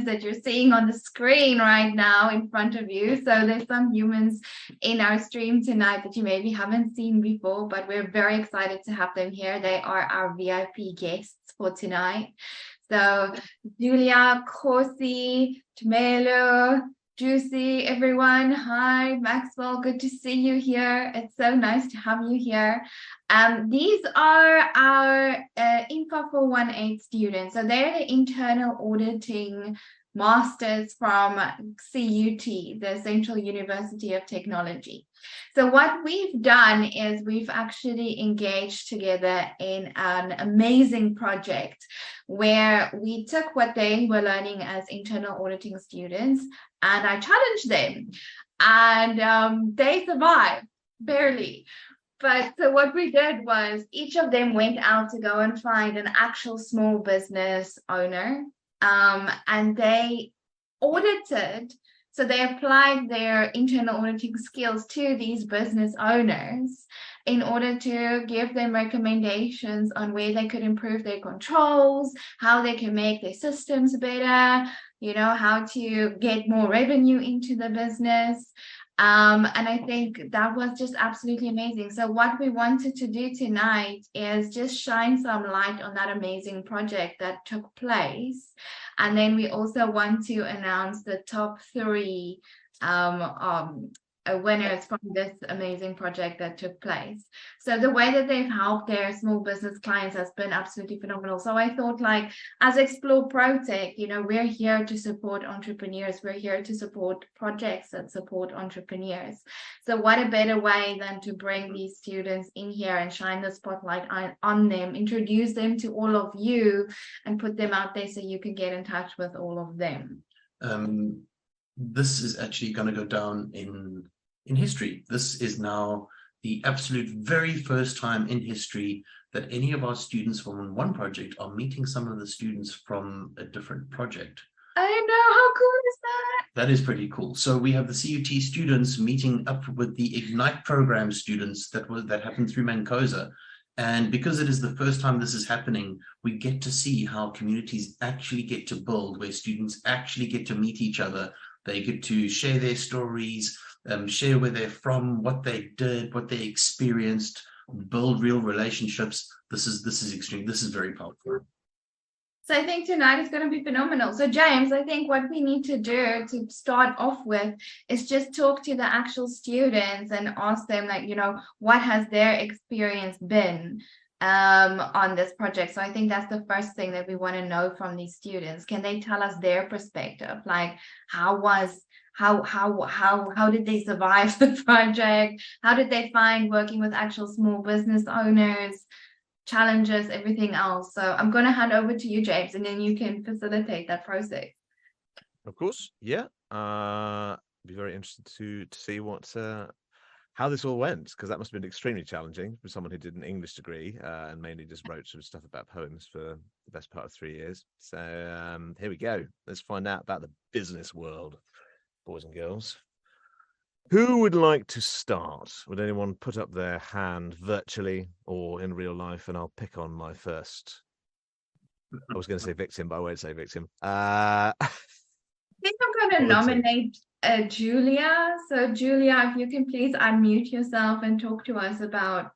that you're seeing on the screen right now in front of you. So there's some humans in our stream tonight that you maybe haven't seen before, but we're very excited to have them here. They are our VIP guests for tonight. So Julia, Kgosi, Tumelo, Jucy, everyone. Hi, Maxwell. Good to see you here. It's so nice to have you here. These are our Info 418 students. So they're the internal auditing masters from CUT, the Central University of Technology. So what we've done is we've actually engaged together in an amazing project where we took what they were learning as internal auditing students and I challenged them, and they survived, barely. But so what we did was each of them went out to go and find an actual small business owner, and they audited. So they applied their internal auditing skills to these business owners in order to give them recommendations on where they could improve their controls, how they can make their systems better, how to get more revenue into the business. And I think that was just absolutely amazing. So what we wanted to do tonight is just shine some light on that amazing project that took place. And then we also want to announce the top 3 winners from this amazing project that took place. So the way that they've helped their small business clients has been absolutely phenomenal. So I thought, like, as Explore ProTech, we're here to support entrepreneurs. We're here to support projects that support entrepreneurs. So what a better way than to bring these students in here and shine the spotlight on them, introduce them to all of you, and put them out there so you can get in touch with all of them. This is actually going to go down in history. This is now the absolute very first time in history that any of our students from one project are meeting some of the students from a different project. I know, how cool is that? That is pretty cool. So we have the CUT students meeting up with the Ignite program students that happened through Mancosa. And because it is the first time this is happening, we get to see how communities actually get to build, where students actually get to meet each other. They get to share their stories, share where they're from, what they did, what they experienced, build real relationships. This is extreme. This is very powerful. So I think tonight is going to be phenomenal. So James, I think what we need to do to start off with is just talk to the actual students and ask them, like, what has their experience been on this project. So I think that's the first thing that we want to know from these students. Can they tell us their perspective? Like, how did they survive the project? How did they find working with actual small business owners, challenges, everything else? So I'm going to hand over to you, James, and then you can facilitate that process. Of course, yeah. Be very interested to see how this all went, because that must have been extremely challenging for someone who did an English degree and mainly just wrote some stuff about poems for the best part of 3 years. So here we go. Let's find out about the business world, boys and girls. Who would like to start? Would anyone put up their hand virtually or in real life? And I'll pick on my first. I was going to say victim, but I won't say victim. I think I'm going to nominate Julia. So Julia, if you can please unmute yourself and talk to us about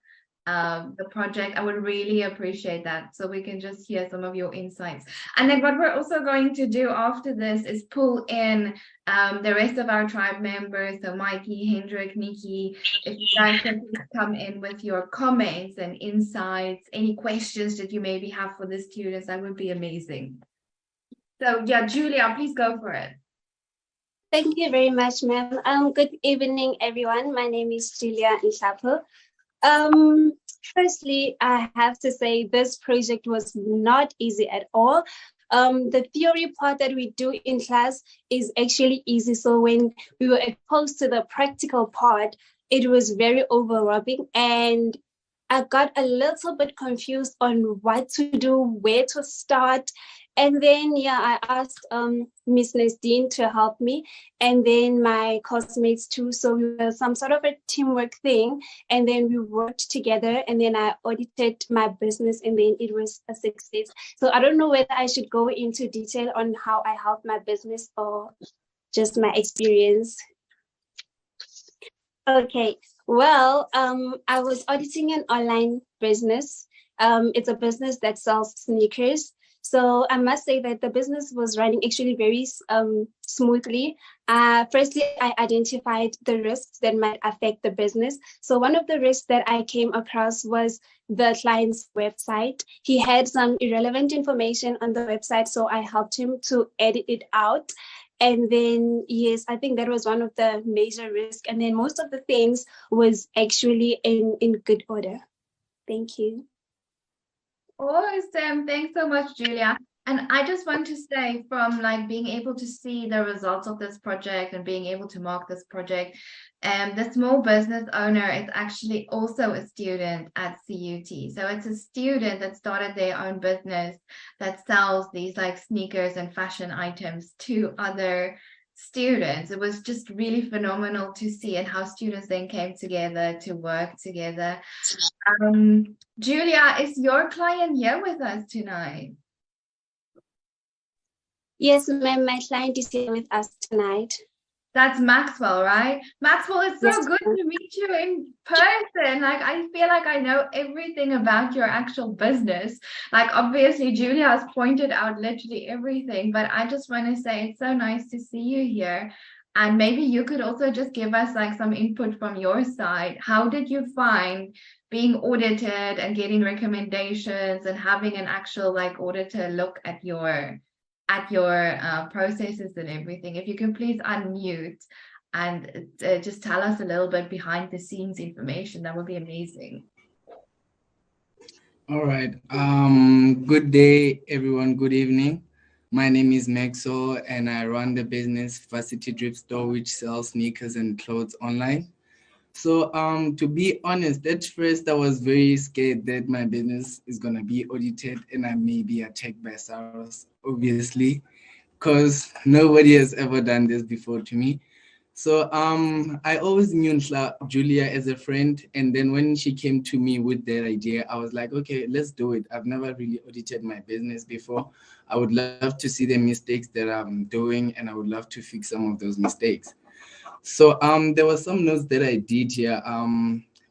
the project, I would really appreciate that, so we can just hear some of your insights. And then what we're also going to do after this is pull in the rest of our tribe members, so Mikey, Hendrick, Niki. If you guys can please come in with your comments and insights, any questions that you maybe have for the students, that would be amazing. So yeah, Julia, please go for it. Thank you very much, ma'am. Good evening, everyone. My name is Julia Nhlapo. Firstly, I have to say this project was not easy at all. The theory part that we do in class is actually easy. So when we were exposed to the practical part, it was very overwhelming, and I got a little bit confused on what to do, where to start. And then, yeah, I asked Miss Nestene to help me, and then my classmates too. So we were some sort of a teamwork thing, and then we worked together, and then I audited my business, and then it was a success. So I don't know whether I should go into detail on how I helped my business or just my experience. Okay, well, I was auditing an online business. It's a business that sells sneakers. So I must say that the business was running actually very smoothly. Firstly, I identified the risks that might affect the business. So one of the risks that I came across was the client's website. He had some irrelevant information on the website, so I helped him to edit it out. And then, yes, I think that was one of the major risks. And then most of the things was actually in good order. Thank you. Awesome. Thanks so much, Julia. And I just want to say, from like being able to see the results of this project and being able to mark this project, the small business owner is actually also a student at CUT. So it's a student that started their own business that sells these like sneakers and fashion items to other students. It was just really phenomenal to see, and how students then came together to work together. Julia, is your client here with us tonight? Yes, ma'am, my client is here with us tonight. That's Maxwell, right? Maxwell, it's so Yes, good to meet you in person. Like, I feel like I know everything about your actual business. Like, obviously, Julia has pointed out literally everything, but I just want to say it's so nice to see you here. And maybe you could also just give us like some input from your side. How did you find being audited and getting recommendations and having an actual like auditor look at your processes and everything? If you can please unmute and just tell us a little bit behind the scenes information, that would be amazing. All right. Good day, everyone. Good evening. My name is Maxwell, and I run the business Varsity Drip Store, which sells sneakers and clothes online. So, to be honest, at first I was very scared that my business is gonna be audited and I may be attacked by SARS, obviously, because nobody has ever done this before to me. So I always knew Julia as a friend, and then when she came to me with that idea, I was like, okay, let's do it. I've never really audited my business before. I would love to see the mistakes that I'm doing, and I would love to fix some of those mistakes. So there were some notes that I did here,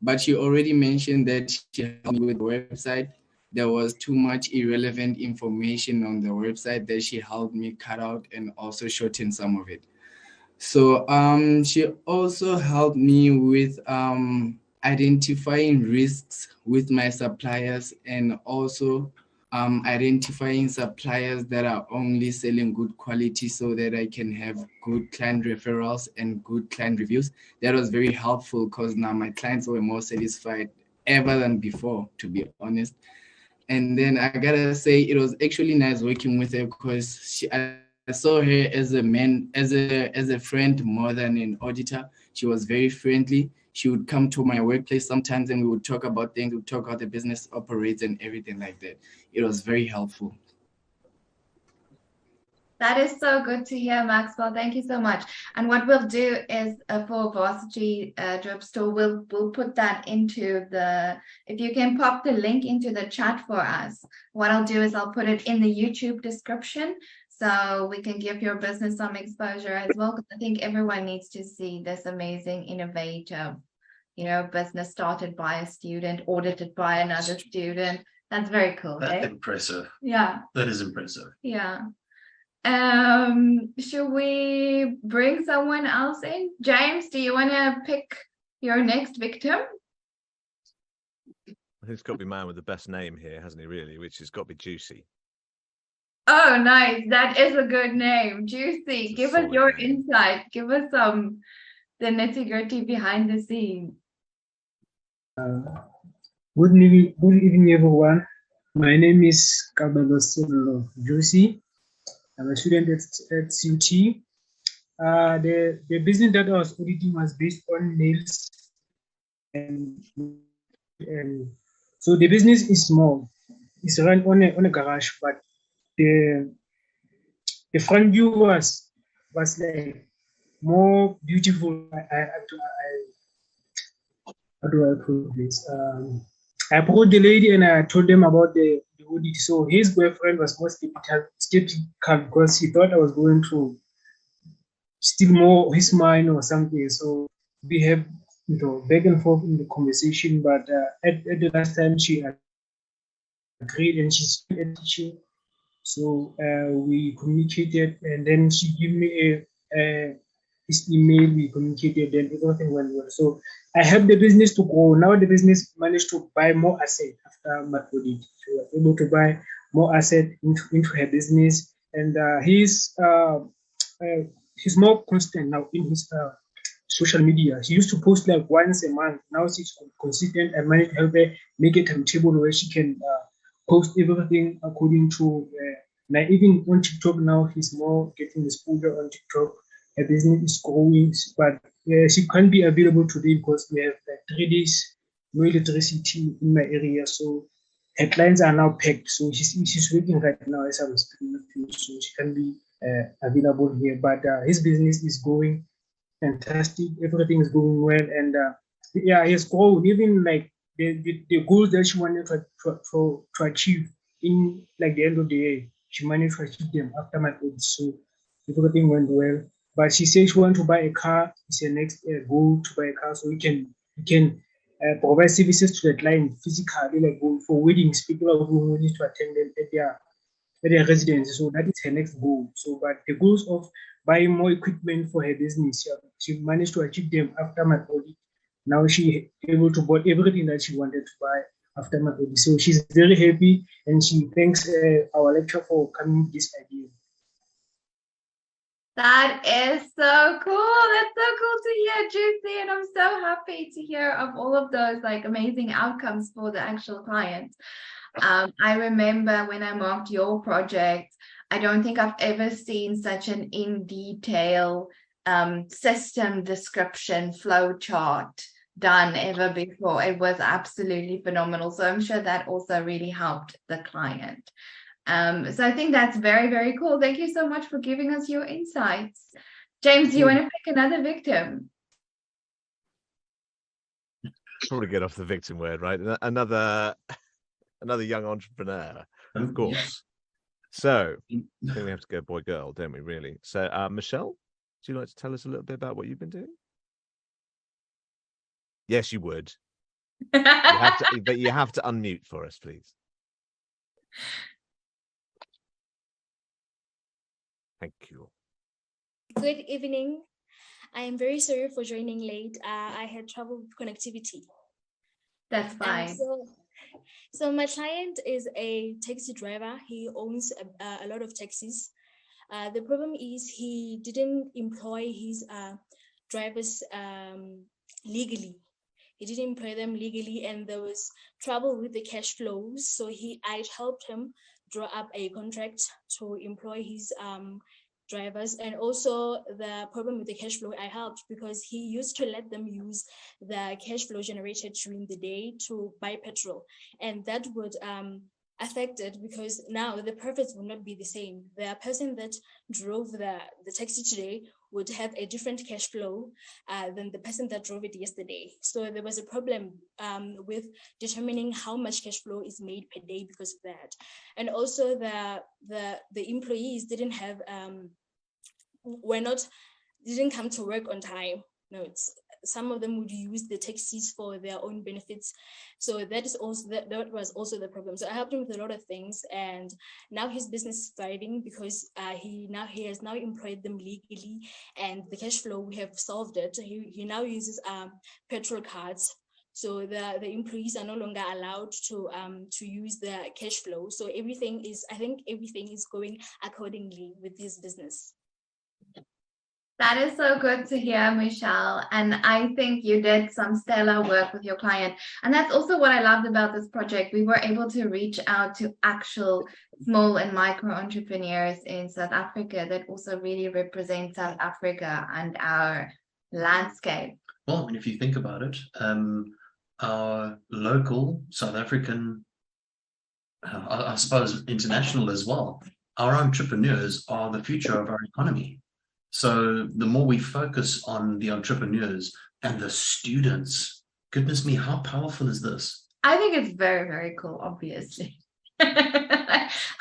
but she already mentioned that she helped me with the website. There was too much irrelevant information on the website that she helped me cut out and also shorten some of it. So she also helped me with identifying risks with my suppliers, and also identifying suppliers that are only selling good quality so that I can have good client referrals and good client reviews. That was very helpful because now my clients were more satisfied ever than before, to be honest. And then I gotta say, it was actually nice working with her because I saw her as a man, as a friend more than an auditor. She was very friendly. She would come to my workplace sometimes and we would talk about things, we would talk how the business operates and everything like that. It was very helpful. That is so good to hear, Maxwell. Thank you so much. And what we'll do is for Varsity Drip Store, we'll put that into the, if you can pop the link into the chat for us. What I'll do is I'll put it in the YouTube description so we can give your business some exposure as well, because I think everyone needs to see this amazing, innovative, business started by a student, audited by another student. That's very cool. That's eh? impressive. Yeah. That is impressive. Yeah. Should we bring someone else in? James, do you want to pick your next victim? I think it's got to be man with the best name here, hasn't he, really? Which has got to be Jucy. Oh, nice. That is a good name. Jucy, give us your insight. Give us the nitty-gritty behind the scenes. Good evening, everyone. My name is Kgosi Khoboko Jucy. I'm a student at CUT. The business that I was auditing was based on nails, and so the business is small. It's run on a garage, but the the front view was like more beautiful. How do I put this? I approached the lady and I told them about the audit. So his boyfriend was more skeptical because he thought I was going to steal more his mind or something. So we have, back and forth in the conversation. But at the last time, she agreed and she's a teacher. So we communicated, and then she gave me his email. We communicated, then everything went well. So I helped the business to grow. Now the business managed to buy more asset after my audit. She was able to buy more asset into her business, and he's more constant now in his social media. She used to post like once a month. Now she's consistent. I managed to help her make a timetable where she can post everything according to. Now even on TikTok now, he's more getting exposure on TikTok. Her business is growing, but she can't be available today because we have 3 days no electricity in my area. So her clients are now packed. So she's working right now as I'm speaking with you. So she can be available here. But his business is going fantastic. Everything is going well, and he's grown. Even like the goals that she wanted to achieve in like the end of the year, she managed to achieve them after my audit. So everything went well. But she says she wants to buy a car. It's her next goal to buy a car, so we can provide services to the client physically, like for weddings. People who need to attend them at their residence. So that is her next goal. So, but the goals of buying more equipment for her business, she managed to achieve them after my audit. Now she able to buy everything that she wanted to buy after my audit. So she's very happy, and she thanks our lecturer for coming with this idea. That is so cool. That's so cool to hear, Jucy. And I'm so happy to hear of all of those like amazing outcomes for the actual client. I remember when I marked your project, I don't think I've ever seen such an in detail system description flow chart done ever before. It was absolutely phenomenal. So I'm sure that also really helped the client. So I think that's very, very cool. Thank you so much for giving us your insights. James, do you want to pick another victim? Probably get off the victim word, right? Another young entrepreneur, of course. So I think we have to go boy, girl, don't we, really? So Michelle, would you like to tell us a little bit about what you've been doing? Yes, you would. But you have to unmute for us, please. Thank you. Good evening. I am very sorry for joining late. I had trouble with connectivity. That's fine. So my client is a taxi driver. He owns a lot of taxis. The problem is he didn't employ his drivers legally. He didn't employ them legally, and there was trouble with the cash flows. So I helped him draw up a contract to employ his drivers. And also the problem with the cash flow, I helped because he used to let them use the cash flow generated during the day to buy petrol, and that would affect it because now the profits will not be the same. The person that drove the taxi today would have a different cash flow than the person that drove it yesterday. So there was a problem with determining how much cash flow is made per day because of that. And also the employees didn't have didn't come to work on time. No, some of them would use the taxis for their own benefits. So that was also the problem. So I helped him with a lot of things, and now his business is thriving because he has now employed them legally, and the cash flow, we have solved it. He now uses petrol cards. So the employees are no longer allowed to use the cash flow. So I think everything is going accordingly with his business. That is so good to hear, Michelle. And I think you did some stellar work with your client. And that's also what I loved about this project. We were able to reach out to actual small and micro entrepreneurs in South Africa that also really represent South Africa and our landscape. Well, I mean, if you think about it, our local South African, I suppose international as well, our entrepreneurs are the future of our economy. So the more we focus on the entrepreneurs and the students, goodness me, how powerful is this? I think it's very, very cool, obviously.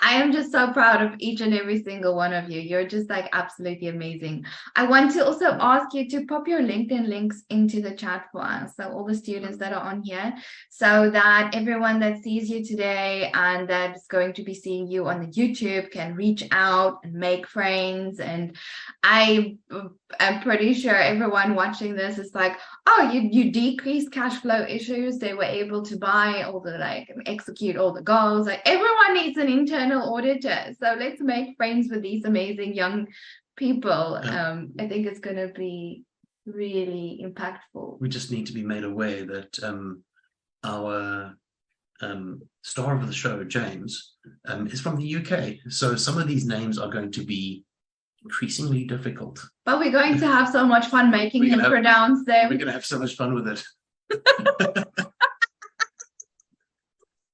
I am just so proud of each and every single one of you. You're just like absolutely amazing. I want to also ask you to pop your LinkedIn links into the chat for us. So all the students that are on here, so that everyone that sees you today and that's going to be seeing you on the YouTube can reach out and make friends. And I am pretty sure everyone watching this is like, oh, you decreased cash flow issues. They were able to buy all the execute all the goals. Like everyone needs an internal auditor. So let's make friends with these amazing young people. Yeah. I think it's going to be really impactful. We just need to be made aware that our star of the show, James, is from the UK. So some of these names are going to be increasingly difficult. But we're going to have so much fun making him pronounce them. We're going to have so much fun with it.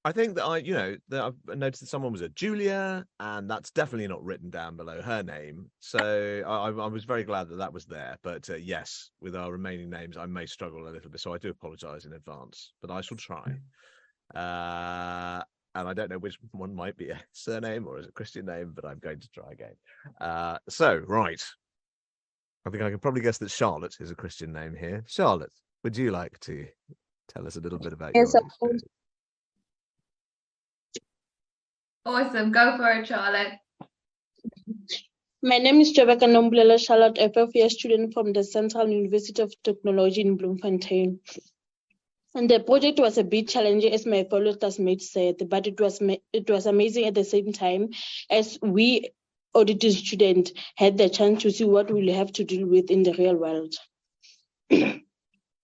I think that I've noticed that someone was a Julia, and that's definitely not written down below her name. So I was very glad that was there. But yes, with our remaining names, I may struggle a little bit. So I do apologise in advance, but I shall try. And I don't know which one might be a surname or is a Christian name, but I'm going to try again. So, right. I think I can probably guess that Charlotte is a Christian name here. Charlotte, would you like to tell us a little bit about your experience? Awesome. Go for it, Charlotte. My name is Nombulelo Charlotte, a fourth-year student from the Central University of Technology in Bloemfontein. And the project was a bit challenging, as my fellow classmates said, but it was amazing at the same time, as we auditing students had the chance to see what we'll have to deal with in the real world.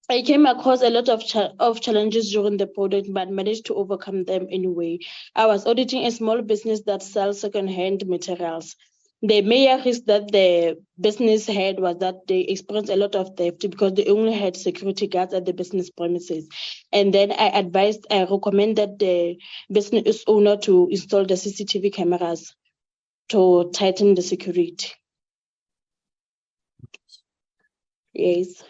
I came across a lot of challenges during the project, but managed to overcome them anyway. I was auditing a small business that sells second-hand materials. The major risk that the business had was that they experienced a lot of theft because they only had security guards at the business premises. And then I recommended the business owner to install the CCTV cameras to tighten the security. Yes.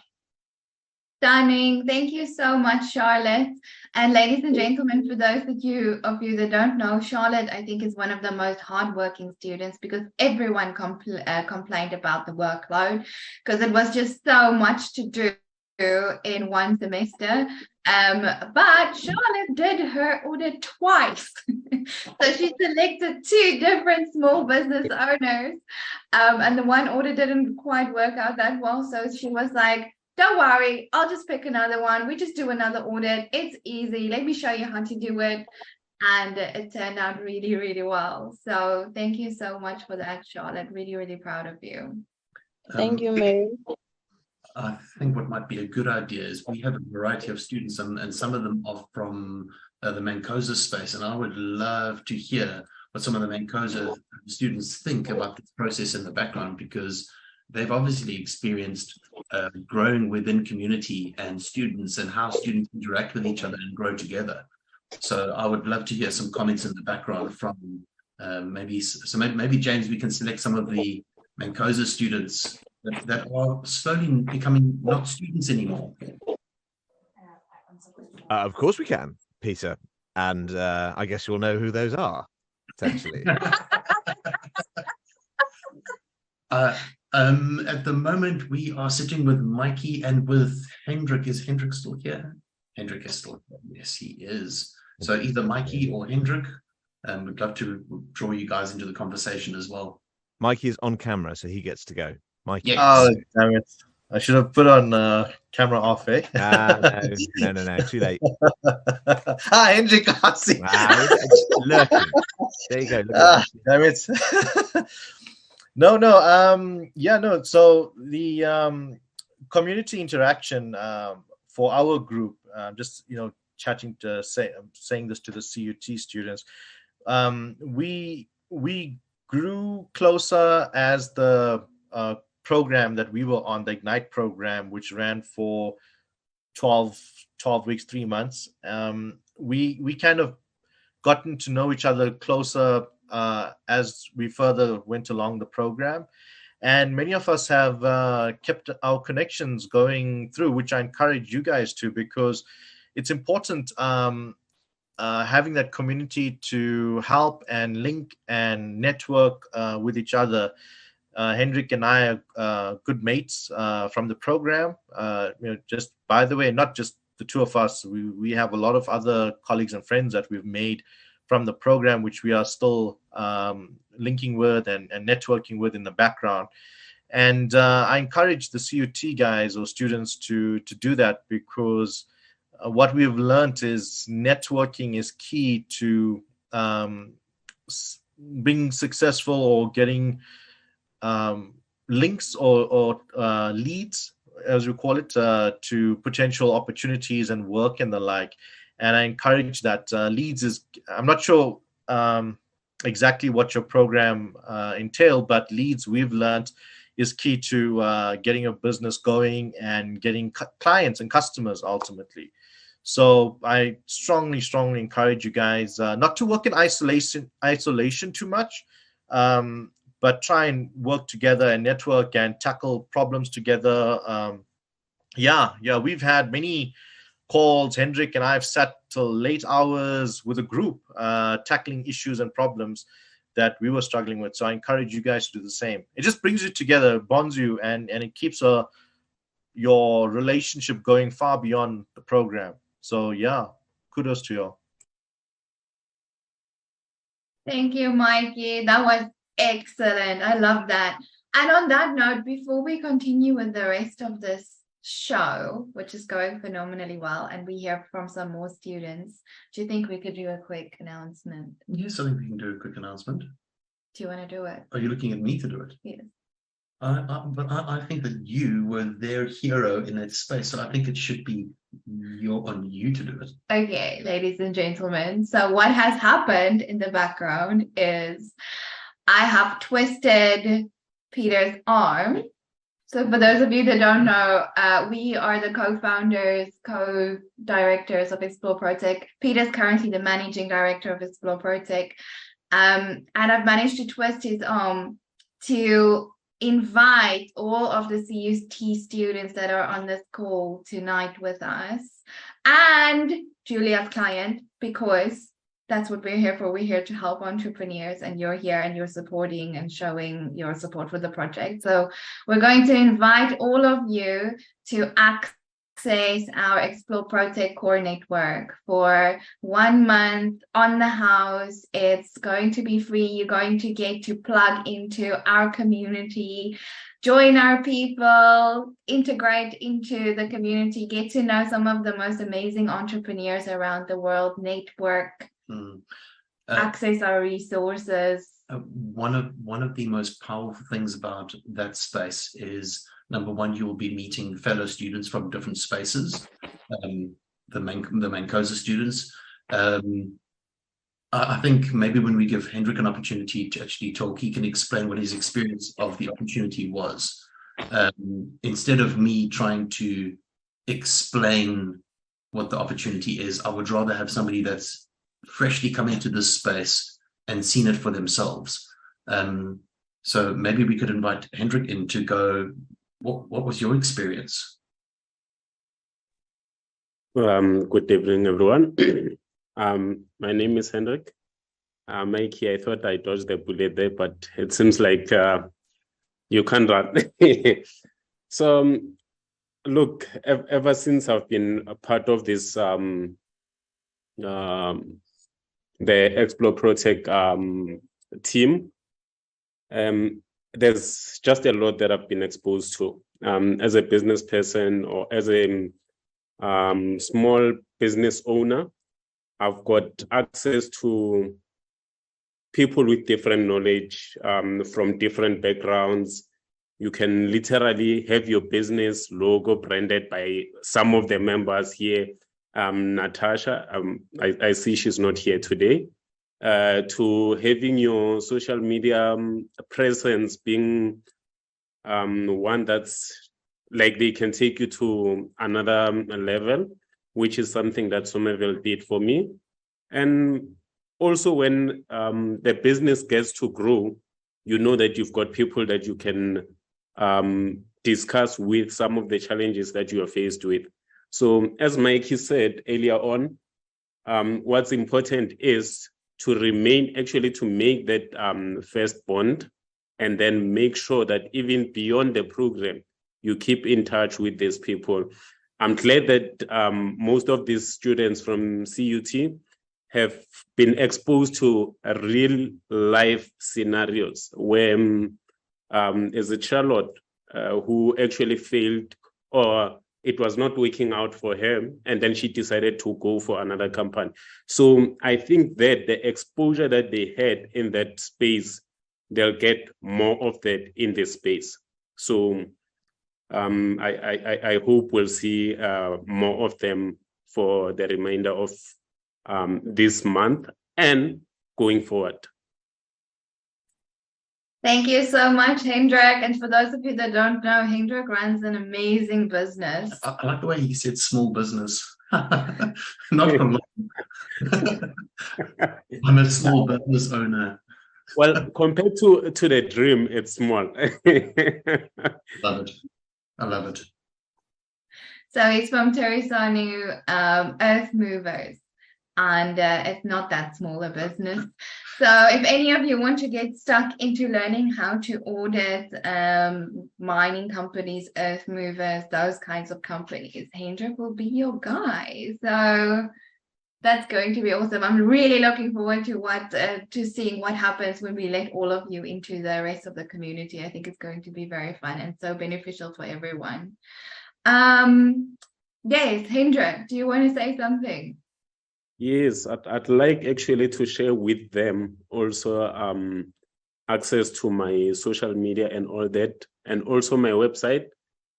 Stunning. Thank you so much, Charlotte. And ladies and gentlemen, for those of you that don't know, Charlotte, I think, is one of the most hardworking students because everyone complained about the workload because it was just so much to do in one semester. But Charlotte did her audit twice. So she selected 2 different small business owners. And the one audit didn't quite work out that well. So she was like, don't worry, I'll just pick another one. We just do another audit. It's easy. Let me show you how to do it. And it turned out really, really well. So thank you so much for that, Charlotte. Really, really proud of you. Thank you, Mary. I think what might be a good idea is we have a variety of students and some of them are from the Mancosa space. And I would love to hear what some of the Mancosa students think about this process in the background, because they've obviously experienced growing within community and students and how students interact with each other and grow together. So I would love to hear some comments in the background from maybe James, we can select some of the Mancosa students that are slowly becoming not students anymore. Of course we can, Peter. And I guess you'll know who those are, potentially. At the moment, we are sitting with Mikey and with Hendrick. Is Hendrick still here? Hendrick is still here. Yes, he is. So either Mikey or Hendrick. We'd love to draw you guys into the conversation as well. Mikey is on camera, so he gets to go. Mikey. Yes. Oh, damn it. I should have put on camera off, eh? No, too late. Hendrick, I see. Lurking. There you go. Look damn it. No. So the community interaction for our group, just chatting to saying this to the CUT students, we grew closer as the program that we were on, the Ignite program, which ran for 12 weeks, 3 months. We kind of gotten to know each other closer as we further went along the program. And many of us have kept our connections going through, which I encourage you guys to, because it's important having that community to help and link and network with each other. Hendrick and I are good mates from the program. Just by the way, not just the two of us, we have a lot of other colleagues and friends that we've made from the program, which we are still linking with and networking with in the background. And I encourage the CUT guys or students to do that, because what we've learned is networking is key to being successful or getting links or leads, as we call it, to potential opportunities and work and the like. And I encourage that. Leads is, I'm not sure exactly what your program entailed, but leads, we've learned, is key to getting a business going and getting clients and customers ultimately. So I strongly encourage you guys not to work in isolation too much, but try and work together and network and tackle problems together. We've had many calls. Hendrick and I have sat till late hours with a group tackling issues and problems that we were struggling with. So I encourage you guys to do the same. It just brings you together, bonds you, and it keeps your relationship going far beyond the program. So yeah, kudos to you. Thank you, Mikey. That was excellent. I love that. And on that note, before we continue with the rest of this show, which is going phenomenally well, and we hear from some more students, do you think we could do a quick announcement? Yes, I think we can do a quick announcement. Do you want to do it? Are you looking at me to do it? Yes. But I think that you were their hero in that space, so I think it should be on you to do it. Okay, ladies and gentlemen. So what has happened in the background is I have twisted Peter's arm. So for those of you that don't know, we are the co-founders, co-directors of Explore ProTech. Peter's currently the managing director of Explore ProTech. And I've managed to twist his arm to invite all of the CUT students that are on this call tonight with us and Julia's client, because that's what we're here for. We're here to help entrepreneurs, and you're here and you're supporting and showing your support for the project. So we're going to invite all of you to access our Explore ProTech core network for 1 month on the house. It's going to be free. You're going to get to plug into our community, join our people, integrate into the community, get to know some of the most amazing entrepreneurs around the world, network, access our resources. One of the most powerful things about that space is, number one, you will be meeting fellow students from different spaces, the Mancosa students. I think maybe when we give Hendrick an opportunity to actually talk, he can explain what his experience of the opportunity was. Instead of me trying to explain what the opportunity is, I would rather have somebody that's freshly come into this space and seen it for themselves. So maybe we could invite Hendrick in to go, what was your experience? Good evening, everyone. My name is Hendrick. Mikey, I thought I dodged the bullet there, but it seems like you can't run. So, look, ever since I've been a part of this, the Explore ProTech team, there's just a lot that I've been exposed to as a business person or as a small business owner. I've got access to people with different knowledge from different backgrounds. You can literally have your business logo branded by some of the members here. Natasha, I see she's not here today. To having your social media presence being one that's like they can take you to another level, which is something that Somerville did for me. And also when the business gets to grow, you know that you've got people that you can discuss with some of the challenges that you are faced with. So as Mikey said earlier on, what's important is to remain, actually to make that first bond, and then make sure that even beyond the program, you keep in touch with these people. I'm glad that most of these students from CUT have been exposed to real life scenarios where as a Charlotte who actually failed, or it was not working out for her, and then she decided to go for another company. So I think that the exposure that they had in that space, they'll get more of that in this space. So I hope we'll see more of them for the remainder of this month and going forward. Thank you so much, Hendrick. And for those of you that don't know, Hendrick runs an amazing business. I like the way he said small business. Not from I'm a small business owner. Well, compared to the dream, it's small. Love it. I love it. So it's from Terisanu Earth Movers, and it's not that small a business. So if any of you want to get stuck into learning how to audit mining companies, earth movers, those kinds of companies, Hendrick will be your guy. So that's going to be awesome. I'm really looking forward to seeing what happens when we let all of you into the rest of the community. I think it's going to be very fun and so beneficial for everyone. Yes, Hendrick, do you want to say something? Yes, I'd like actually to share with them also access to my social media and all that, and also my website,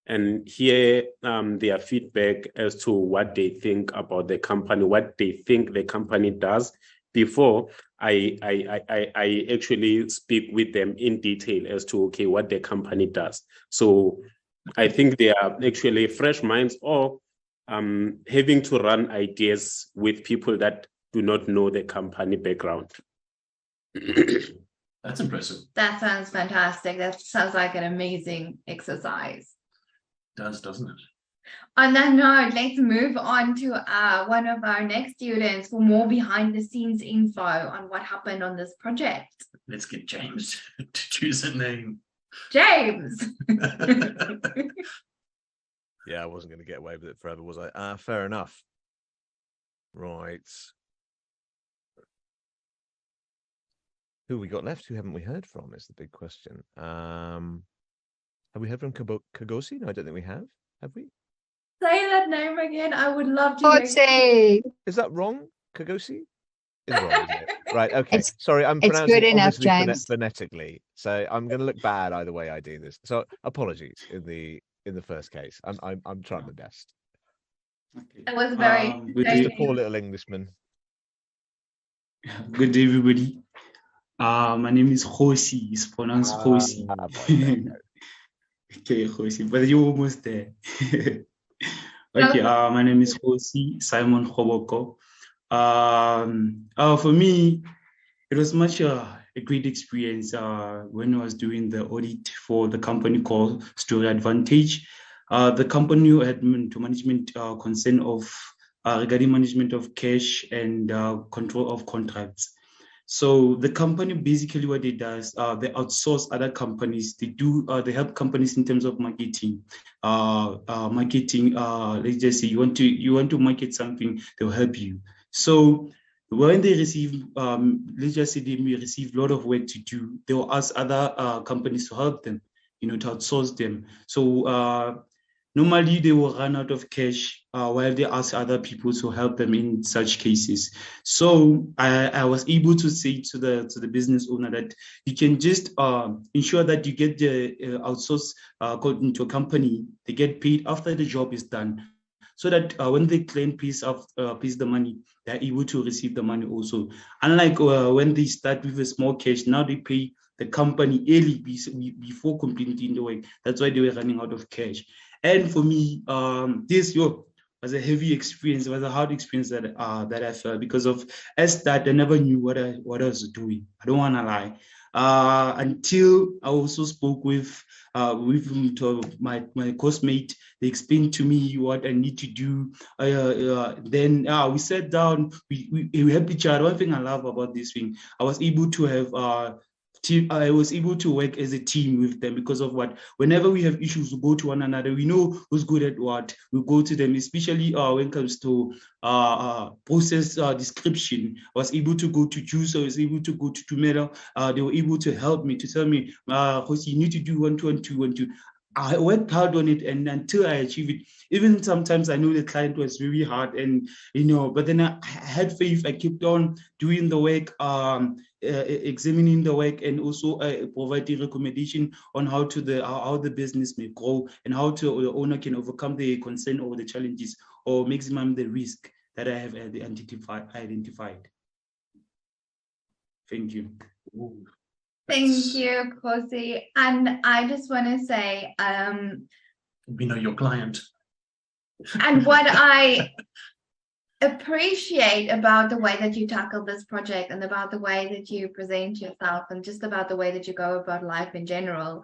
and hear their feedback as to what they think about the company, what they think the company does, before I actually speak with them in detail as to, okay, what the company does. So I think they are actually fresh minds, or having to run ideas with people that do not know the company background. That's impressive. That sounds fantastic. That sounds like an amazing exercise. Does, doesn't it? On that note, let's move on to one of our next students for more behind the scenes info on what happened on this project. Let's get James to choose a name. James. Yeah, I wasn't going to get away with it forever, was I? Fair enough. Right. Who we got left? Who haven't we heard from? Is the big question. Have we heard from Kgosi? No, I don't think we have. Have we? Say that name again. I would love to. Kgosi. Is that wrong? Kgosi? Is wrong, isn't it? Right. Okay. Sorry, I'm It's pronouncing good it enough, obviously James. phonetically, so I'm going to look bad either way I do this. So apologies in the first case. I'm trying my best. Okay. It was very Good Just day, a poor little Englishman. good day, everybody. My name is Kgosi. It's pronounced Kgosi. Right, Okay, Kgosi, but you're almost there. Okay, my name is Kgosi Simon Khoboko. For me, it was much a great experience when I was doing the audit for the company called Story Advantage. The company had to management concern of regarding management of cash and control of contracts. So the company basically what it does, they outsource other companies. They help companies in terms of marketing. Let's just say you want to market something, they'll help you. So when they receive, let's just say they may receive a lot of work to do, they will ask other companies to help them, to outsource them. So normally they will run out of cash while they ask other people to help them in such cases. So I was able to say to the business owner that you can just ensure that you get the outsource into a company, they get paid after the job is done, so that when the client pays the money, they're able to receive the money also. Unlike when they start with a small cash, now they pay the company early before completing the work. That's why they were running out of cash. And for me, a heavy experience. It was a hard experience that I felt because of as that I never knew what I was doing. I don't want to lie. Until I also spoke with my course mate. They explained to me what I need to do. Then we sat down. We helped each other. One thing I love about this thing, I was able to have I was able to work as a team with them because of what, whenever we have issues, we go to one another. We know who's good at what. We go to them, especially when it comes to process description. I was able to go to Juice. I was able to go to Tumelo. They were able to help me, to tell me, Kgosi, you need to do 1, 2, and 2, 1, 2. I worked hard on it, and until I achieved it, even sometimes I know the client was very hard, and but then I had faith. I kept on doing the work, examining the work, and also providing recommendation on how the business may grow and how the owner can overcome the concern or the challenges or maximum the risk that I have identified. Thank you. Ooh. Thank you, Kgosi. And I just want to say, We know your client. and what I appreciate about the way that you tackle this project and about the way that you present yourself and just about the way that you go about life in general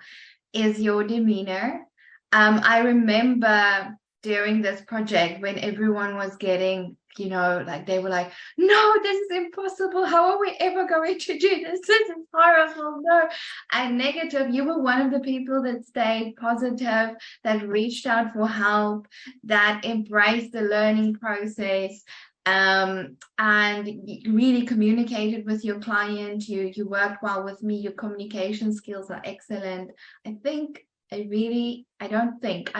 is your demeanor. I remember during this project when everyone was getting, like they were like, no, this is impossible. How are we ever going to do this? This is horrible. No. And negative, you were one of the people that stayed positive, that reached out for help, that embraced the learning process, and you really communicated with your client. You worked well with me. Your communication skills are excellent. I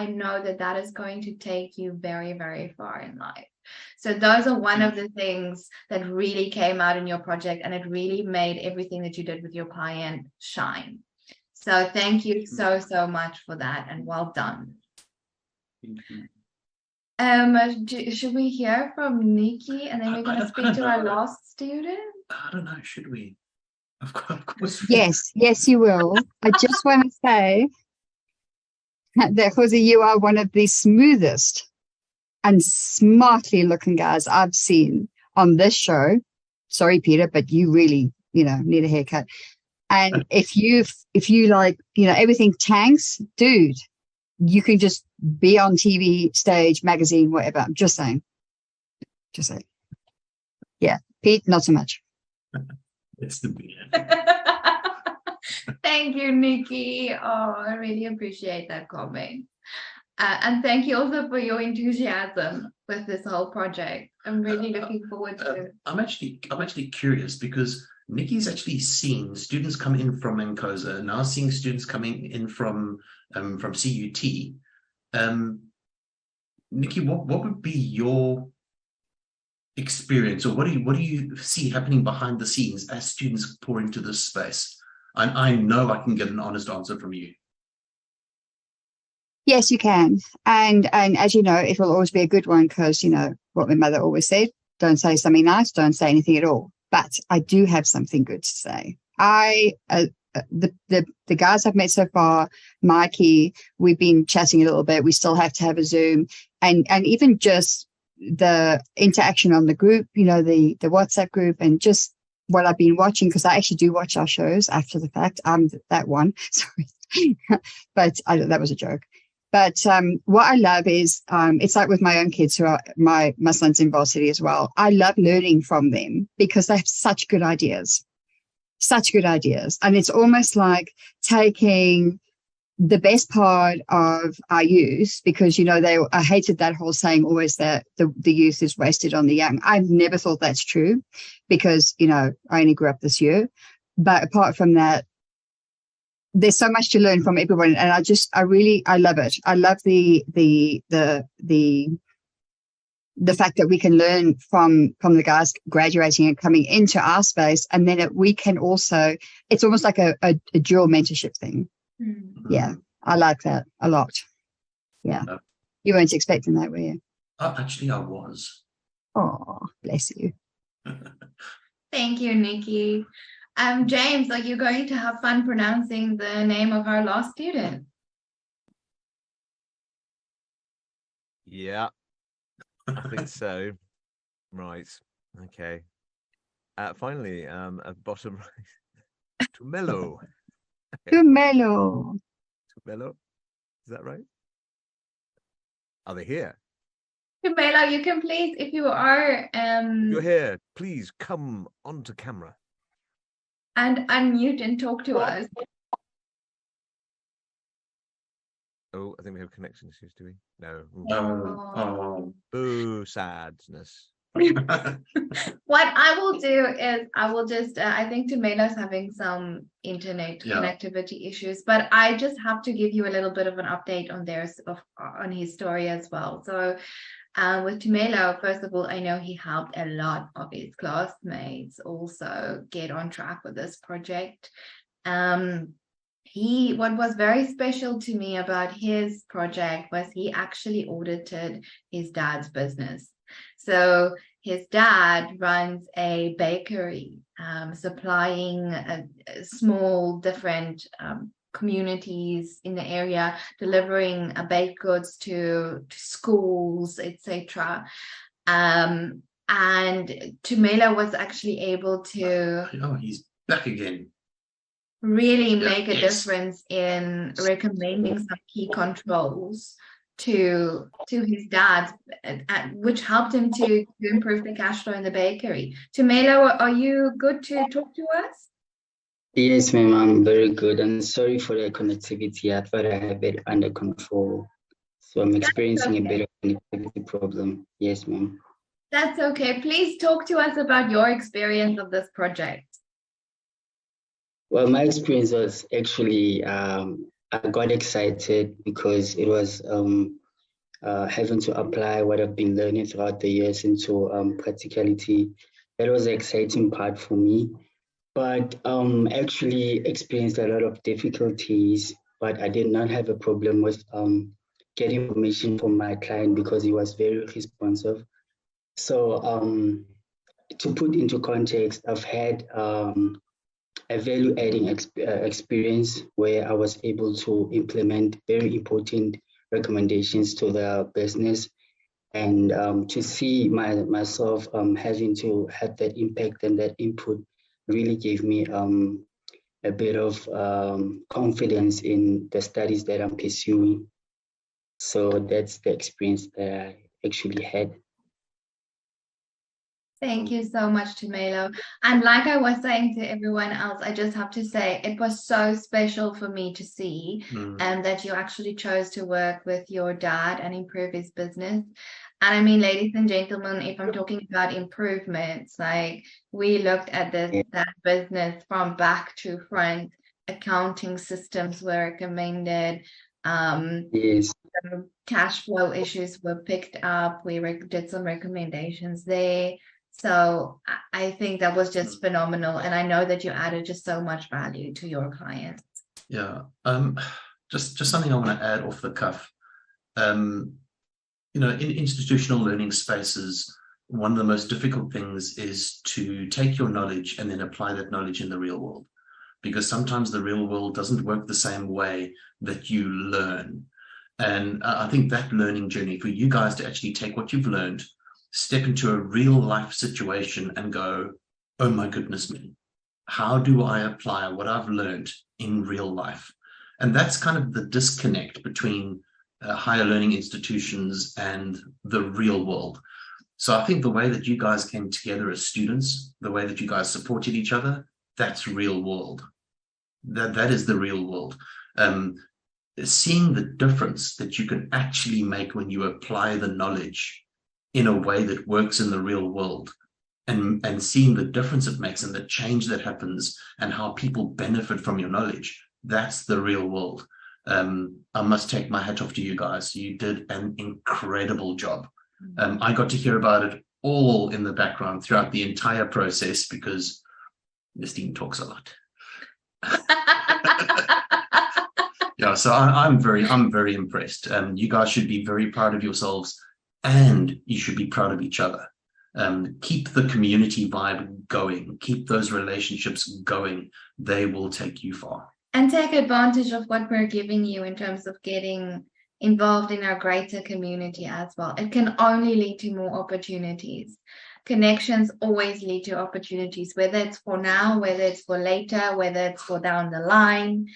know that is going to take you very, very far in life. So those are one of the things that really came out in your project, and it really made everything that you did with your client shine. So thank you so much for that, and well done. Thank you. Should we hear from Niki, and then we're going to speak to our last student? I don't know, should we? Of course. Yes, you will. I just want to say that, Kgosi, you are one of the smoothest and smartly looking guys I've seen on this show. Sorry, Peter, but you really, need a haircut. And if you like, everything tanks, dude, you can just be on TV, stage, magazine, whatever. I'm just saying. Yeah, Pete, not so much. It's the beard. Thank you, Niki. Oh, I really appreciate that comment. And thank you also for your enthusiasm with this whole project. I'm really looking forward to it. I'm actually curious because Niki's actually seen students come in from Mancosa, now seeing students coming in from CUT. Niki, what would be your experience, or what do you see happening behind the scenes as students pour into this space? I know I can get an honest answer from you. Yes, you can. And as you know, it will always be a good one because, what my mother always said, don't say something nice, don't say anything at all. But I do have something good to say. The guys I've met so far, Mikey, we've been chatting a little bit. We still have to have a Zoom. And even just the interaction on the group, the WhatsApp group, and just what I've been watching, because I actually do watch our shows after the fact. I'm that one. Sorry. But that was a joke. But what I love is it's like with my own kids who are my son's in varsity as well. I love learning from them because they have such good ideas. And it's almost like taking the best part of our youth, because, I hated that whole saying always that the youth is wasted on the young. I've never thought that's true because, I only grew up this year. But apart from that, there's so much to learn from everyone, and I love it. I love the fact that we can learn from the guys graduating and coming into our space, and then we can also, it's almost like a dual mentorship thing. Yeah, I like that a lot. Yeah, you weren't expecting that, were you? Actually, I was. Oh, bless you. Thank you, Niki. James, are you going to have fun pronouncing the name of our last student? Yeah. I think so. Right. Okay. Finally, at bottom right, Tumelo. Tumelo. Tumelo. Is that right? Are they here? Tumelo, you can please, if you are, You're here. Please come onto camera. and unmute and talk to us. Oh, I think we have connection issues, do we? No. Oh. Boo, sadness. What I will do is I will just, I think Tumelo's having some internet connectivity issues, but I just have to give you a little bit of an update on on his story as well. So with Tumelo, first of all, I know he helped a lot of his classmates also get on track with this project. What was very special to me about his project was he actually audited his dad's business. So his dad runs a bakery, supplying small different communities in the area, delivering baked goods to schools, etc. And Tumelo was actually able to he's back again. Really make a difference in recommending some key controls to his dad, which helped him to improve the cash flow in the bakery. Tumelo, are you good to talk to us? Yes, ma'am, I'm very good. And sorry for the connectivity. I thought I had it under control. So I'm experiencing a bit of connectivity problem. Yes, ma'am. That's okay. Please talk to us about your experience of this project. Well, my experience was actually, I got excited because it was having to apply what I've been learning throughout the years into practicality. That was the exciting part for me. But actually experienced a lot of difficulties, but I did not have a problem with getting information from my client because he was very responsive. So to put into context, I've had a value-adding experience where I was able to implement very important recommendations to the business, and to see myself having to have that impact and that input really gave me a bit of confidence in the studies that I'm pursuing. So that's the experience that I actually had. Thank you so much, Tumelo. And like I was saying to everyone else, I just have to say it was so special for me to see that you actually chose to work with your dad and improve his business. And I mean, ladies and gentlemen, if I'm talking about improvements, like we looked at that business from back to front, accounting systems were recommended. Yes. Cash flow issues were picked up. We did some recommendations there. So I think that was just phenomenal. And I know that you added just so much value to your clients. Yeah. Just something I want to add off the cuff. You know, in institutional learning spaces, one of the most difficult things is to take your knowledge and then apply that knowledge in the real world, because sometimes the real world doesn't work the same way that you learn. And I think that learning journey for you guys to actually take what you've learned, step into a real life situation and go, oh my goodness me, how do I apply what I've learned in real life? And that's kind of the disconnect between higher learning institutions and the real world. So I think the way that you guys came together as students, the way that you guys supported each other, that's real world. That is the real world. Seeing the difference that you can actually make when you apply the knowledge in a way that works in the real world, and seeing the difference it makes and the change that happens and how people benefit from your knowledge, that's the real world. I must take my hat off to you guys. You did an incredible job. I got to hear about it all in the background throughout the entire process because Nestene talks a lot. Yeah, so I'm very impressed. You guys should be very proud of yourselves, and you should be proud of each other. Keep the community vibe going. Keep those relationships going. They will take you far. And take advantage of what we're giving you in terms of getting involved in our greater community as well. It can only lead to more opportunities. Connections always lead to opportunities, whether it's for now, whether it's for later, whether it's for down the line.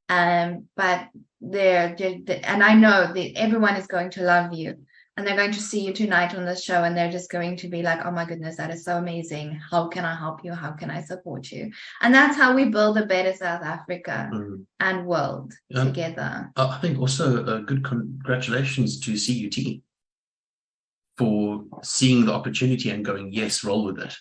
But and I know that everyone is going to love you, and they're going to see you tonight on this show, and they're just going to be like, oh my goodness, that is so amazing. How can I help you? How can I support you? And that's how we build a better South Africa and world together. I think also good congratulations to CUT for seeing the opportunity and going, yes, roll with it.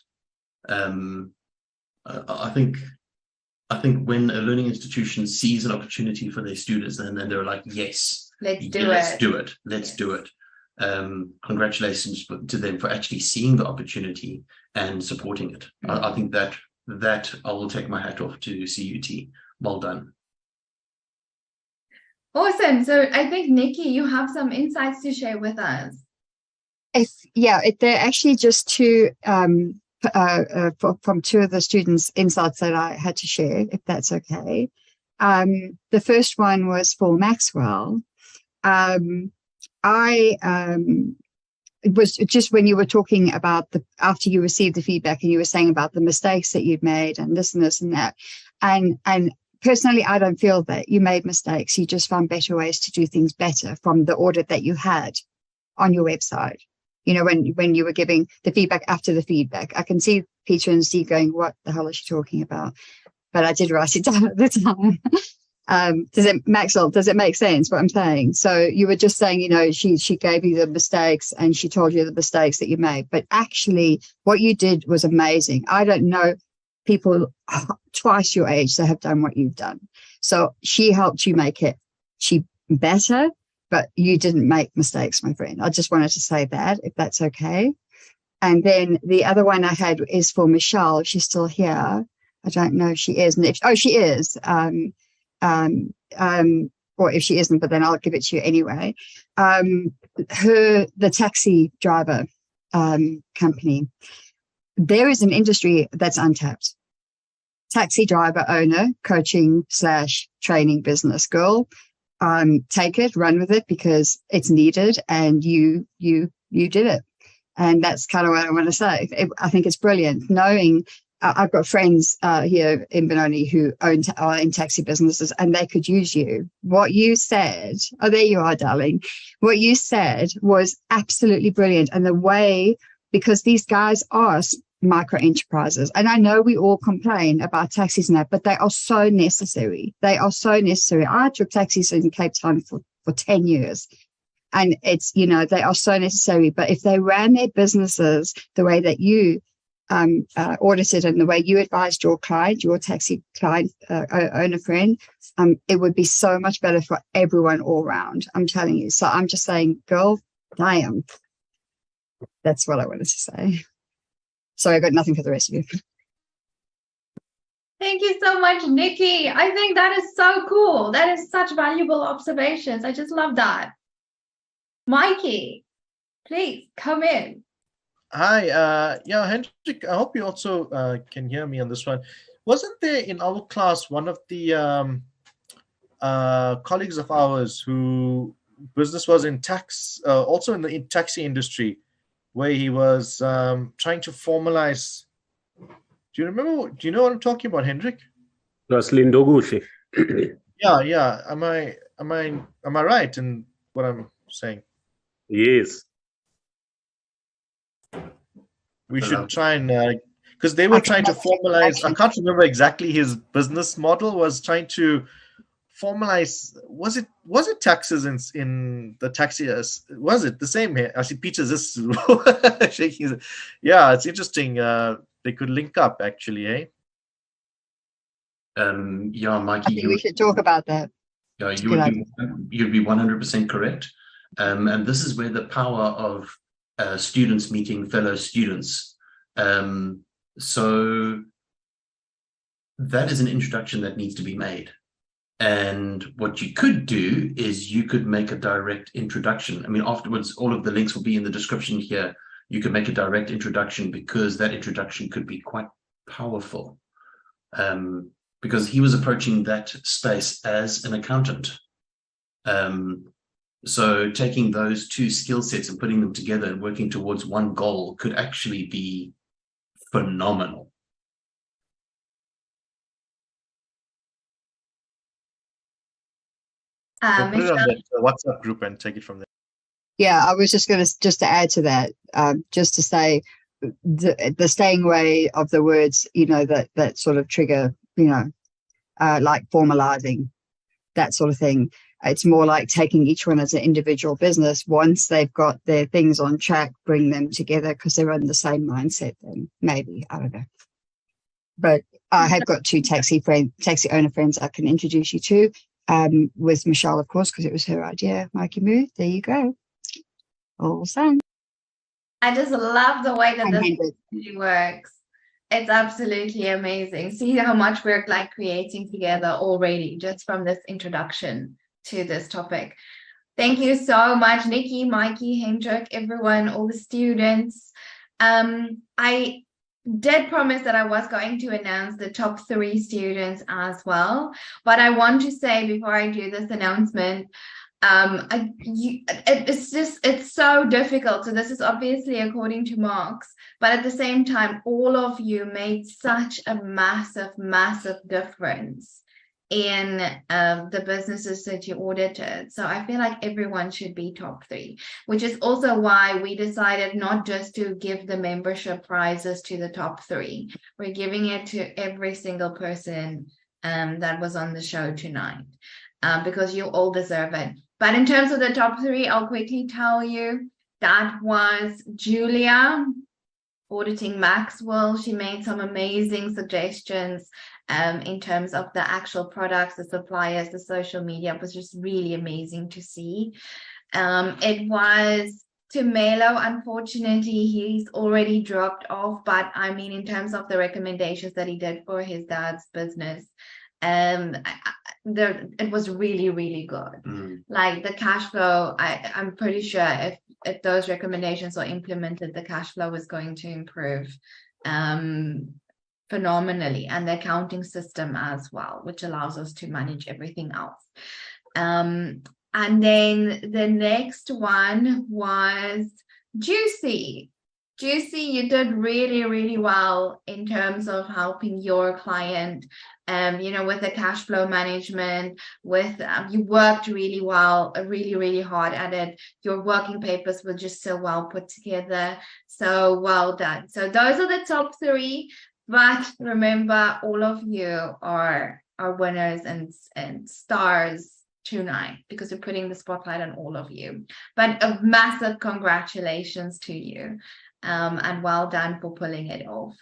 I think when a learning institution sees an opportunity for their students, and then they're like, yes, let's do it. Congratulations to them for actually seeing the opportunity and supporting it. I think that I will take my hat off to CUT. Well done. Awesome. So I think, Niki, you have some insights to share with us. They're actually just two from two of the students' insights that I had to share, if that's okay. The first one was for Maxwell. It was just when you were talking about after you received the feedback and you were saying about the mistakes that you'd made and this and this and that. And personally, I don't feel that you made mistakes. You just found better ways to do things better from the audit that you had on your website. You know, when you were giving the feedback after the feedback, I can see Peter and Steve going, what the hell is she talking about? But I did write it down at the time. Maxwell, does it make sense what I'm saying? So you were just saying, you know, she gave you the mistakes and she told you the mistakes that you made. But actually what you did was amazing. I don't know people twice your age that have done what you've done. So she helped you make it better. But you didn't make mistakes, my friend. I just wanted to say that, if that's okay. And then the other one I had is for Michelle. If she's still here, I don't know if she is. She is. Or if she isn't, but then I'll give it to you anyway. The taxi driver company. There is an industry that's untapped. Taxi driver owner, coaching / training business girl. Take it, run with it, because it's needed, and you did it. And that's kind of what I want to say. I think it's brilliant knowing I've got friends here in Benoni who are in taxi businesses, and they could use you. What you said, oh, there you are, darling. What you said was absolutely brilliant. And the way, because these guys are micro enterprises, and I know we all complain about taxis and that, but they are so necessary. They are so necessary. I took taxis in Cape Town for 10 years, and it's, you know, they are so necessary. But if they ran their businesses the way that you audited and the way you advised your client, your taxi client owner friend, it would be so much better for everyone all around. I'm telling you. So I'm just saying, girl, damn. That's what I wanted to say. Sorry, I got nothing for the rest of you. Thank you so much, Niki. I think that is so cool. That is such valuable observations. I just love that. Mikey, please come in. Hi, Hendrick, I hope you also can hear me on this one. Wasn't there in our class one of the colleagues of ours who business was in tax, also in the taxi industry, where he was trying to formalize? Do you remember? Do you know what I'm talking about, Hendrick? That's Lindogushi. Yeah. Am I right in what I'm saying? Yes. We should try and because they were trying to formalize. I can't remember exactly his business model. Was trying to formalize. Was it taxes in the taxi? Was it the same here? I see Peter's just shaking his head. Yeah, it's interesting. They could link up actually, eh? Yeah, Mikey. I think we should talk about that. Yeah, you'd be 100% correct. And this is where the power of students meeting fellow students. So that is an introduction that needs to be made. And what you could do is you could make a direct introduction. I mean, afterwards, all of the links will be in the description here. You can make a direct introduction, because that introduction could be quite powerful. Because he was approaching that space as an accountant. So taking those two skill sets and putting them together and working towards one goal could actually be phenomenal. So put it on the WhatsApp group and take it from there. Yeah, I was just going to just to add to that, just to say the staying away of the words, you know, that sort of trigger, you know, like formalizing, that sort of thing. It's more like taking each one as an individual business. Once they've got their things on track, bring them together because they're in the same mindset. Then maybe, I don't know. But I have got two taxi owner friends I can introduce you to. With Michelle, of course, because it was her idea. Mikey Moo, there you go. All done. I just love the way that this works. It's absolutely amazing. See how much we're like creating together already just from this introduction to this topic. Thank you so much, Niki, Mikey, Hendrick, everyone, all the students. I did promise that I was going to announce the top 3 students as well, but I want to say before I do this announcement, it's so difficult. So this is obviously according to marks, but at the same time, all of you made such a massive difference in the businesses that you audited. So I feel like everyone should be top 3, which is also why we decided not just to give the membership prizes to the top 3. We're giving it to every single person that was on the show tonight, because you all deserve it. But in terms of the top 3, I'll quickly tell you that was Julia, auditing Maxwell. She made some amazing suggestions in terms of the actual products, the suppliers, the social media. It was just really amazing to see. It was Tumelo. Unfortunately, he's already dropped off, but I mean, in terms of the recommendations that he did for his dad's business, it was really good. Like the cash flow, I'm pretty sure if those recommendations are implemented, the cash flow is going to improve phenomenally, and the accounting system as well, which allows us to manage everything else. And then the next one was Jucy. Jucy, you did really well in terms of helping your client, you know, with the cash flow management, with you worked really well, really hard at it. Your working papers were just so well put together. So well done. So those are the top 3, but remember, all of you are winners and stars tonight because we're putting the spotlight on all of you. But a massive congratulations to you. And well done for pulling it off.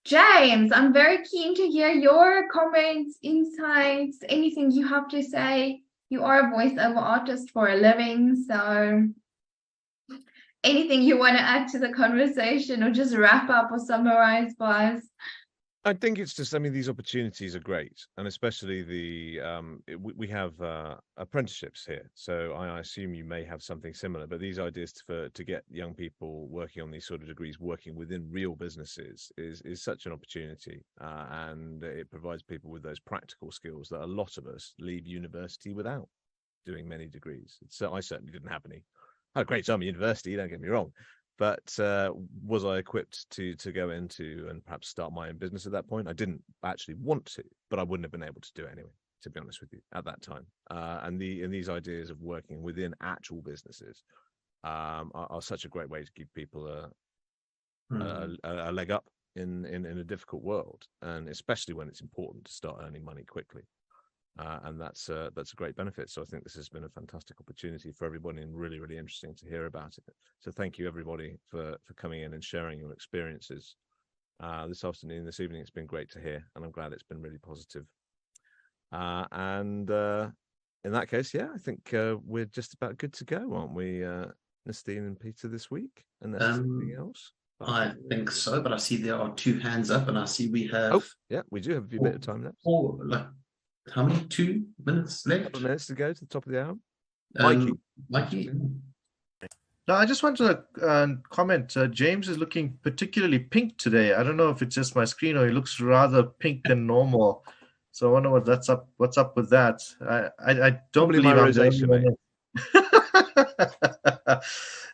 James, I'm very keen to hear your comments, insights, anything you have to say. You are a voiceover artist for a living, so anything you want to add to the conversation or just wrap up or summarize for us? I think it's just, I mean, these opportunities are great, and especially we have apprenticeships here. So I assume you may have something similar, but these ideas to get young people working on these sort of degrees, working within real businesses is such an opportunity. And it provides people with those practical skills that a lot of us leave university without doing many degrees. So I certainly didn't have any. I had a great time at university, don't get me wrong. But was I equipped to go into and perhaps start my own business at that point? I didn't actually want to, but I wouldn't have been able to do it anyway, to be honest with you, at that time. And these ideas of working within actual businesses are such a great way to give people a leg up in a difficult world, and especially when it's important to start earning money quickly. And that's a great benefit. So I think this has been a fantastic opportunity for everybody, and really interesting to hear about it. So thank you everybody for coming in and sharing your experiences this afternoon, this evening. It's been great to hear, and I'm glad it's been really positive. And in that case, yeah, I think we're just about good to go, aren't we, Nestene and Peter, this week? Unless there's anything else. I think so, but I see there are 2 hands up, and I see we have. Oh, yeah, we do have a few bit of time left. How many? 2 minutes left? A couple of minutes to go to the top of the hour. Mikey. No, I just want to comment. James is looking particularly pink today. I don't know if it's just my screen or he looks rather pink than normal. So I wonder what's up with that. I don't believe I'm the only one.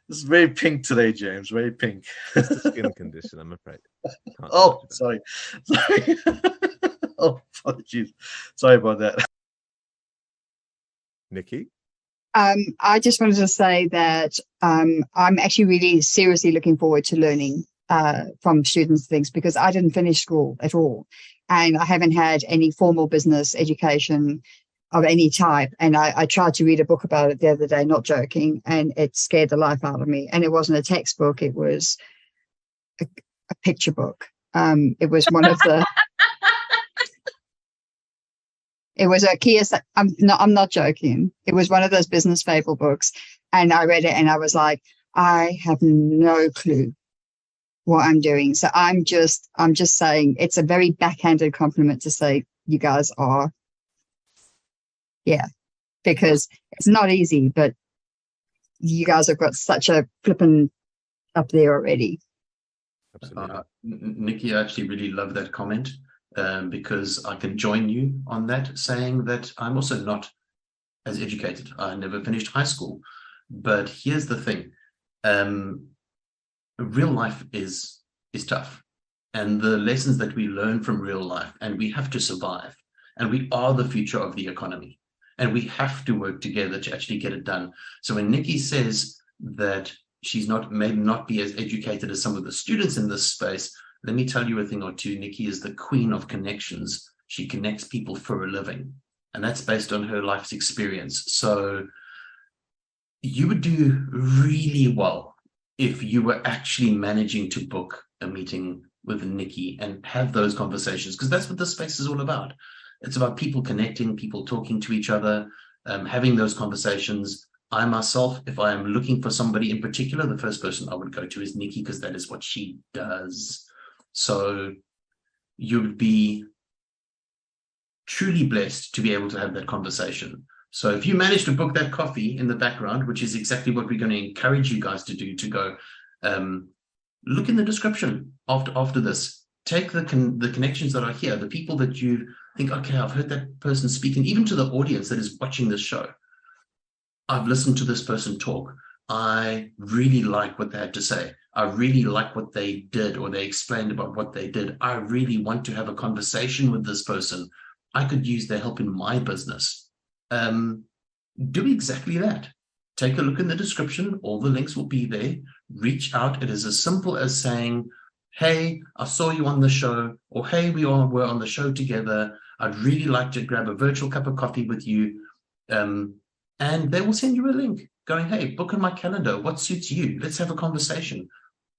It's very pink today, James. Very pink. It's a skin condition, I'm afraid. Oh, sorry. Oh, apologies. Sorry about that. Niki? I just wanted to say that I'm actually really seriously looking forward to learning from students things, because I didn't finish school at all, and I haven't had any formal business education of any type. And I tried to read a book about it the other day, not joking, and it scared the life out of me. And it wasn't a textbook; it was a picture book. It was one of the. It was a Kiyosaki. I'm not joking. It was one of those business fable books, and I read it, and I was like, I have no clue what I'm doing. So I'm just saying it's a very backhanded compliment to say you guys are, because it's not easy, but you guys have got such a flippin' up there already. Absolutely. Niki, I actually really love that comment. Because I can join you on that, saying that I'm also not as educated. I never finished high school. But here's the thing. Real life is tough. And the lessons that we learn from real life, and we have to survive. And we are the future of the economy. And we have to work together to actually get it done. So when Niki says that she's may not be as educated as some of the students in this space, let me tell you a thing or two. Niki is the queen of connections. She connects people for a living, and that's based on her life's experience. So you would do really well if you were actually managing to book a meeting with Niki and have those conversations, because that's what this space is all about. It's about people connecting, people talking to each other, having those conversations. I myself, if I am looking for somebody in particular, the first person I would go to is Niki, because that is what she does. So you would be truly blessed to be able to have that conversation. So if you manage to book that coffee in the background, which is exactly what we're going to encourage you guys to do, to go look in the description after this. Take the connections that are here, the people that you think, okay, I've heard that person speaking, even to the audience that is watching this show. I've listened to this person talk. I really like what they had to say. I really like what they did, or they explained about what they did. I really want to have a conversation with this person. I could use their help in my business. Do exactly that. Take a look in the description. All the links will be there. Reach out. It is as simple as saying, hey, I saw you on the show, or hey, were on the show together. I'd really like to grab a virtual cup of coffee with you. And they will send you a link going, hey, book on my calendar. What suits you? Let's have a conversation.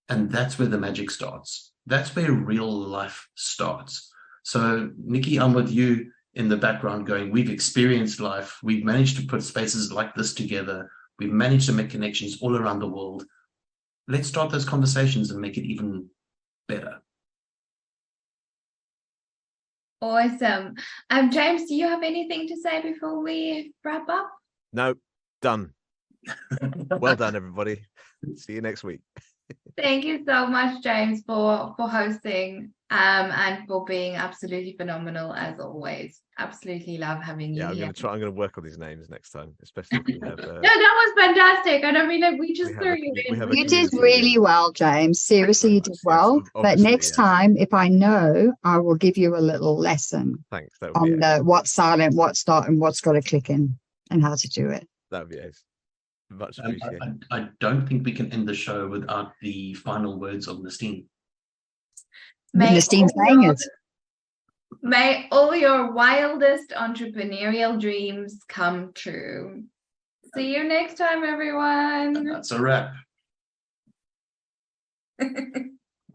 And that's where the magic starts. That's where real life starts. So, Niki, I'm with you in the background going, we've experienced life. We've managed to put spaces like this together. We've managed to make connections all around the world. Let's start those conversations and make it even better. Awesome. James, do you have anything to say before we wrap up? No, done. Well done, everybody. See you next week. Thank you so much, James, for hosting and for being absolutely phenomenal as always. Absolutely love having you. Yeah, I'm here. going to work on these names next time, especially if we have. No, that was fantastic. I don't mean, we just threw you in. You did really well, James. Seriously, you did well. But next time, if I know, I will give you a little lesson. Thanks. On the what's silent, what's start, and what's got to click in, and how to do it. That would be ace. Much appreciated. I don't think we can end the show without the final words of Nestene. Nestene saying it. May all your wildest entrepreneurial dreams come true. See you next time, everyone. That's a wrap.